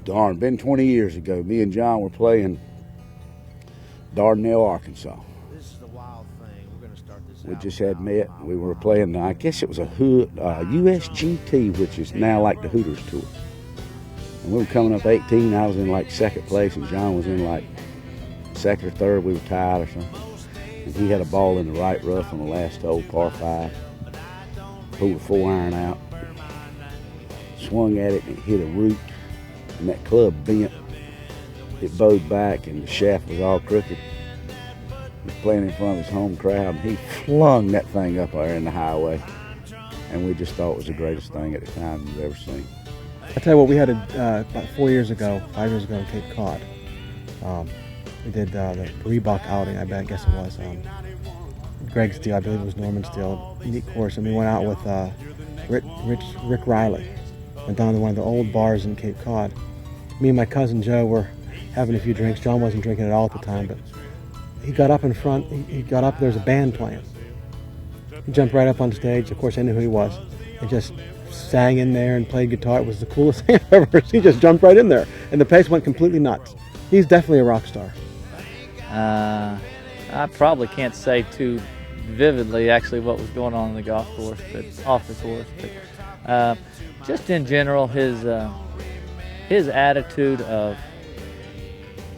Darn, been 20 years ago. Me and John were playing Dardanelle, Arkansas. This is the wild thing. We're going to start this. We just had met. We were playing, I guess it was a USGT, which is now like the Hooters Tour. And we were coming up 18. I was in like second place, and John was in like second or third. We were tied or something. And he had a ball in the right rough on the last hole, par 5. Pulled a 4-iron out. Swung at it, and it hit a root. And that club bent. It bowed back, and the shaft was all crooked. He was playing in front of his home crowd, and he flung that thing up there in the highway. And we just thought it was the greatest thing at the time we've ever seen. I'll tell you what, we had about 5 years ago in Cape Cod. We did the Reebok outing, I guess it was. Greg's deal, I believe it was Norman's deal. Neat course, and we went out with Rick Riley. Went down to one of the old bars in Cape Cod. Me and my cousin Joe were having a few drinks. John wasn't drinking at all at the time, but he got up in front. He got up, there was a band playing. He jumped right up on stage. Of course, I knew who he was. And just sang in there and played guitar. It was the coolest thing I've ever seen. He just jumped right in there. And the place went completely nuts. He's definitely a rock star. I probably can't say too vividly actually what was going on the golf course, but off the course. But just in general, his attitude of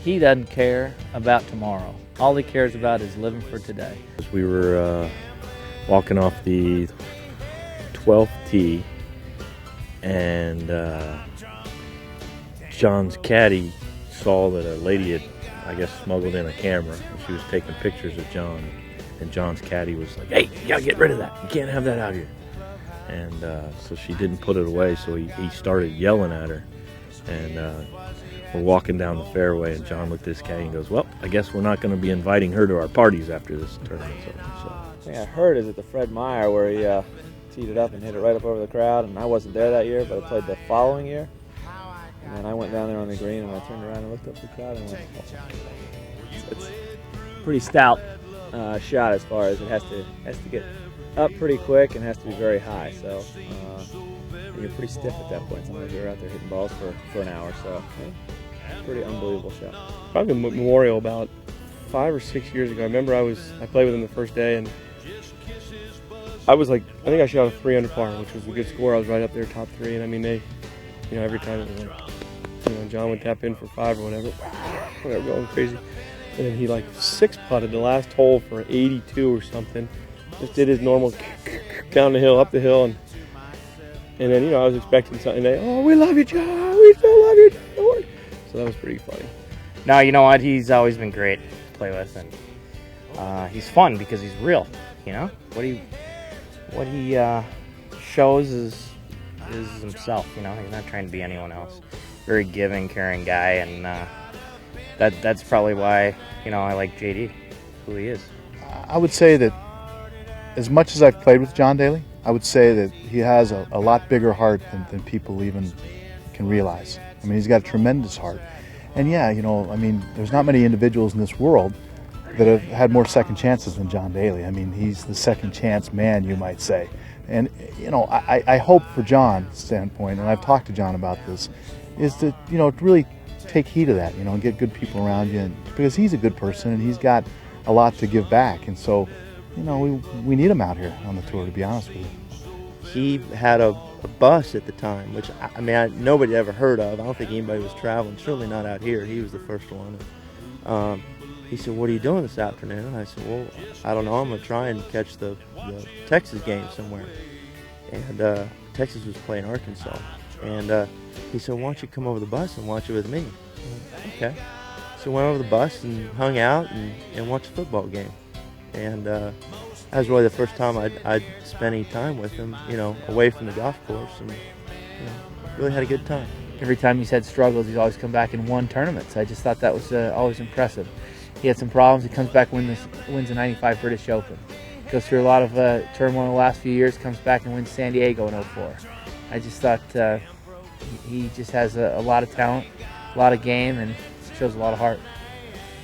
he doesn't care about tomorrow. All he cares about is living for today. We were walking off the 12th tee, and John's caddy saw that a lady had, I guess, smuggled in a camera. And she was taking pictures of John, and John's caddy was like, "Hey, you gotta get rid of that. You can't have that out here." And so she didn't put it away, so he started yelling at her. And we're walking down the fairway, and John looked at his caddy and goes, "Well, I guess we're not going to be inviting her to our parties after this tournament's over." So. The thing I heard is at the Fred Meyer where he teed it up and hit it right up over the crowd, and I wasn't there that year, but I played the following year. And then I went down there on the green, and I turned around and looked up the crowd and went, oh. It's pretty stout shot as far as it has to get up pretty quick and has to be very high. So you're pretty stiff at that point. Sometimes you're out there hitting balls for an hour. So yeah, pretty unbelievable shot. Probably Memorial about 5 or 6 years ago. I remember I played with him the first day, and I think I shot a 3 under par, which was a good score. I was right up there, top 3, and I mean every time it was like, John would tap in for 5 or whatever, we were going crazy, and then he like 6-putted the last hole for 82 or something. Just did his normal down the hill, up the hill, and then I was expecting something. Oh, we love you, John. We still love you, John. So that was pretty funny. No, you know what? He's always been great to play with, and he's fun because he's real. What he shows is himself. He's not trying to be anyone else. Very giving, caring guy, and that's probably why I like JD, who he is. I would say that as much as I've played with John Daly, I would say that he has a lot bigger heart than people even can realize. I mean, he's got a tremendous heart. And yeah, there's not many individuals in this world that have had more second chances than John Daly. I mean, he's the second chance man, you might say. And, I hope for John's standpoint, and I've talked to John about this, is to, really take heed of that, and get good people around you. Because he's a good person, and he's got a lot to give back. And so, we need him out here on the tour, to be honest with you. He had a bus at the time, which nobody ever heard of. I don't think anybody was traveling, certainly not out here. He was the first one. He said, "What are you doing this afternoon?" I said, "Well, I don't know. I'm going to try and catch the Texas game somewhere." And Texas was playing Arkansas. And he said, "Why don't you come over the bus and watch it with me?" I said, "Okay." So went over the bus and hung out and watched a football game. And that was really the first time I'd spent any time with him, away from the golf course, and really had a good time. Every time he's had struggles, he's always come back and won tournaments. I just thought that was always impressive. He had some problems. He comes back and wins the '95 British Open. Goes through a lot of turmoil in the last few years, comes back and wins San Diego in '04. I just thought he just has a lot of talent, a lot of game, and shows a lot of heart.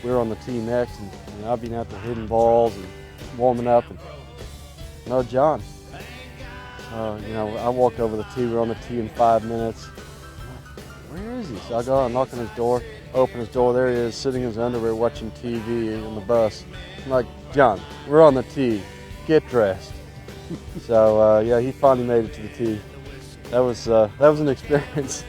We were on the tee next, and I've been out there hitting balls and warming up. And John, I walked over the tee. We were on the tee in 5 minutes. where is he? So I go out and knock on his door, open his door, there he is, sitting in his underwear watching TV on the bus. I'm like, John, we're on the tee, get dressed. So yeah, he finally made it to the tee. That was an experience.